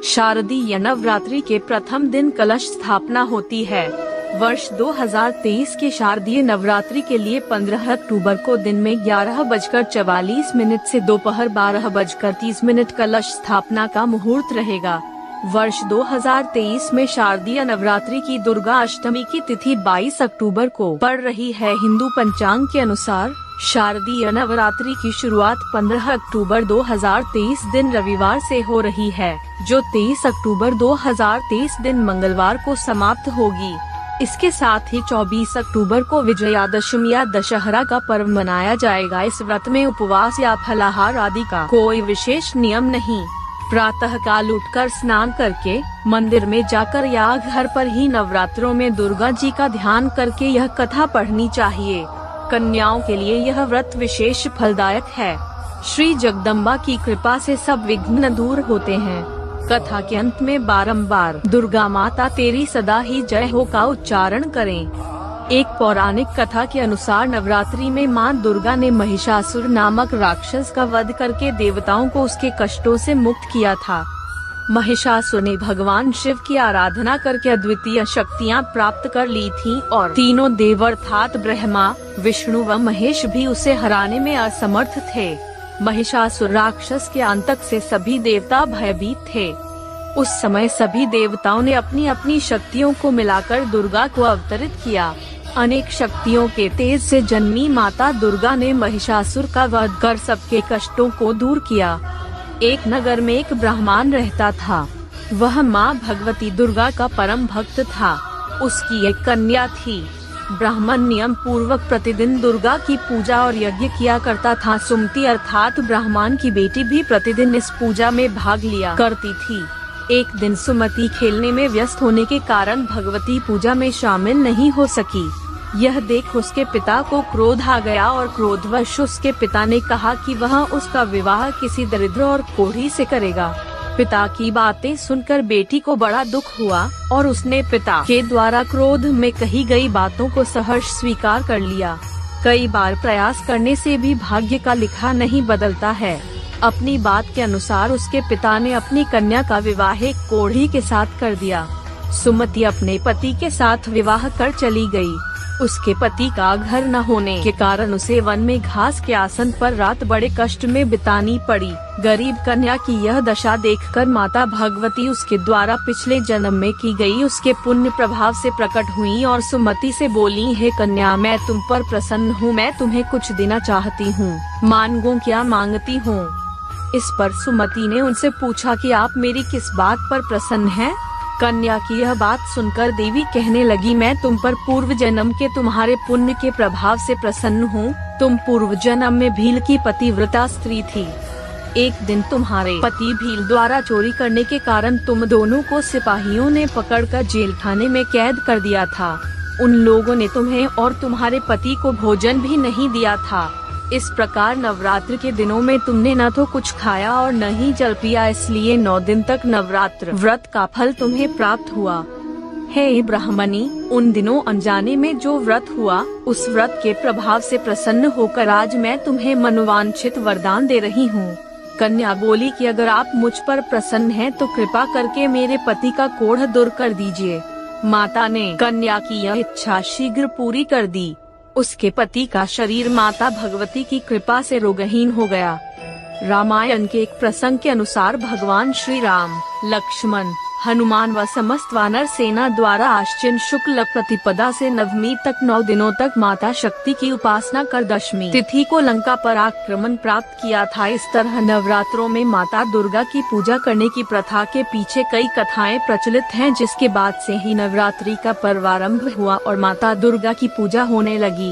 शारदीय नवरात्रि के प्रथम दिन कलश स्थापना होती है। वर्ष 2023 के शारदीय नवरात्रि के लिए 15 अक्टूबर को दिन में 11:44 से दोपहर 12:30 कलश स्थापना का मुहूर्त रहेगा। वर्ष 2023 में शारदीय नवरात्रि की दुर्गा अष्टमी की तिथि 22 अक्टूबर को पड़ रही है। हिंदू पंचांग के अनुसार शारदीय नवरात्रि की शुरुआत 15 अक्टूबर 2023 दिन रविवार से हो रही है, जो 23 अक्टूबर 2023 दिन मंगलवार को समाप्त होगी। इसके साथ ही 24 अक्टूबर को विजयादशमी या दशहरा का पर्व मनाया जाएगा। इस व्रत में उपवास या फलाहार आदि का कोई विशेष नियम नहीं। प्रातः काल उठकर स्नान करके मंदिर में जाकर या घर पर ही नवरात्रों में दुर्गा जी का ध्यान करके यह कथा पढ़नी चाहिए। कन्याओं के लिए यह व्रत विशेष फलदायक है। श्री जगदम्बा की कृपा से सब विघ्न दूर होते हैं। कथा के अंत में बारंबार दुर्गा माता तेरी सदा ही जय हो का उच्चारण करें। एक पौराणिक कथा के अनुसार नवरात्रि में मां दुर्गा ने महिषासुर नामक राक्षस का वध करके देवताओं को उसके कष्टों से मुक्त किया था। महिषासुर ने भगवान शिव की आराधना करके अद्वितीय शक्तियां प्राप्त कर ली थीं और तीनों देव अर्थात ब्रह्मा, विष्णु व महेश भी उसे हराने में असमर्थ थे। महिषासुर राक्षस के आतंक से सभी देवता भयभीत थे। उस समय सभी देवताओं ने अपनी अपनी शक्तियों को मिलाकर दुर्गा को अवतरित किया। अनेक शक्तियों के तेज से जन्मी माता दुर्गा ने महिषासुर का वध कर सबके कष्टों को दूर किया। एक नगर में एक ब्राह्मण रहता था। वह मां भगवती दुर्गा का परम भक्त था। उसकी एक कन्या थी। ब्राह्मण नियम पूर्वक प्रतिदिन दुर्गा की पूजा और यज्ञ किया करता था। सुमति अर्थात ब्राह्मण की बेटी भी प्रतिदिन इस पूजा में भाग लिया करती थी। एक दिन सुमति खेलने में व्यस्त होने के कारण भगवती पूजा में शामिल नहीं हो सकी। यह देख उसके पिता को क्रोध आ गया और क्रोधवश उसके पिता ने कहा कि वह उसका विवाह किसी दरिद्र और कोढ़ी से करेगा। पिता की बातें सुनकर बेटी को बड़ा दुख हुआ और उसने पिता के द्वारा क्रोध में कही गई बातों को सहर्ष स्वीकार कर लिया। कई बार प्रयास करने से भी भाग्य का लिखा नहीं बदलता है। अपनी बात के अनुसार उसके पिता ने अपनी कन्या का विवाह एक कोढ़ी के साथ कर दिया। सुमति अपने पति के साथ विवाह कर चली गई। उसके पति का घर न होने के कारण उसे वन में घास के आसन पर रात बड़े कष्ट में बितानी पड़ी। गरीब कन्या की यह दशा देखकर माता भगवती उसके द्वारा पिछले जन्म में की गई उसके पुण्य प्रभाव से प्रकट हुई और सुमति से बोली, हे कन्या, मैं तुम पर प्रसन्न हूँ। मैं तुम्हें कुछ देना चाहती हूँ, मांगो क्या मांगती हूँ। इस पर सुमति ने उनसे पूछा कि आप मेरी किस बात पर प्रसन्न हैं? कन्या की यह बात सुनकर देवी कहने लगी, मैं तुम पर पूर्व जन्म के तुम्हारे पुण्य के प्रभाव से प्रसन्न हूँ। तुम पूर्व जन्म में भील की पतिव्रता स्त्री थी। एक दिन तुम्हारे पति भील द्वारा चोरी करने के कारण तुम दोनों को सिपाहियों ने पकड़कर जेल खाने में कैद कर दिया था। उन लोगों ने तुम्हें और तुम्हारे पति को भोजन भी नहीं दिया था। इस प्रकार नवरात्र के दिनों में तुमने न तो कुछ खाया और न ही जल पिया, इसलिए 9 दिन तक नवरात्र व्रत का फल तुम्हें प्राप्त हुआ। हे ब्राह्मणी, उन दिनों अनजाने में जो व्रत हुआ, उस व्रत के प्रभाव से प्रसन्न होकर आज मैं तुम्हें मनोवांछित वरदान दे रही हूँ। कन्या बोली कि अगर आप मुझ पर प्रसन्न हैं तो कृपा करके मेरे पति का कोढ़ दूर कर दीजिए। माता ने कन्या की यह इच्छा शीघ्र पूरी कर दी। उसके पति का शरीर माता भगवती की कृपा से रोगहीन हो गया। रामायण के एक प्रसंग के अनुसार भगवान श्री राम, लक्ष्मण, हनुमान व समस्त वानर सेना द्वारा आश्विन शुक्ल प्रतिपदा से नवमी तक 9 दिनों तक माता शक्ति की उपासना कर दशमी तिथि को लंका पर आक्रमण प्राप्त किया था। इस तरह नवरात्रों में माता दुर्गा की पूजा करने की प्रथा के पीछे कई कथाएं प्रचलित हैं, जिसके बाद से ही नवरात्रि का पर्व आरंभ हुआ और माता दुर्गा की पूजा होने लगी।